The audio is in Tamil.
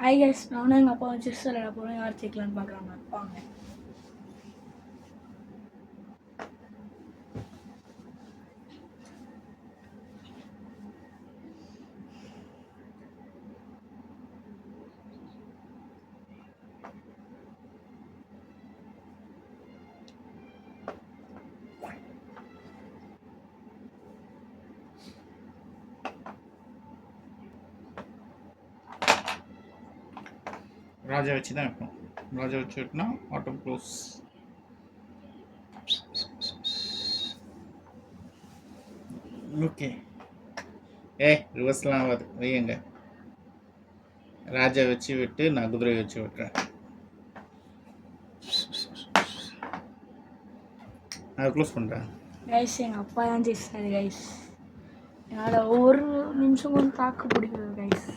ஐ கெஸ் நானும் எங்கள் அப்பா செஸ் விளையாட போகிறோம். யார் ஜெயிக்கலான்னு பார்க்குறாங்க. வாங்க. ராஜா வச்சு தான் வைப்போம். ராஜா வச்சு விட்டுனா ஆட்டோ க்ளோஸ். ஓகே. ரிவர்ஸ்லாம் ஆகாது. வையுங்க. ராஜா வச்சு விட்டு நான் குதிரை வச்சு விட்டுறேன். அதை க்ளோஸ் பண்ணுறேன். கைஸ் எங்கள் அப்பா தான் ஜெயிச்சாரு கைஸ். என்னால் ஒரு நிமிஷம் தாக்கு பிடிக்கிறது கைஸ்.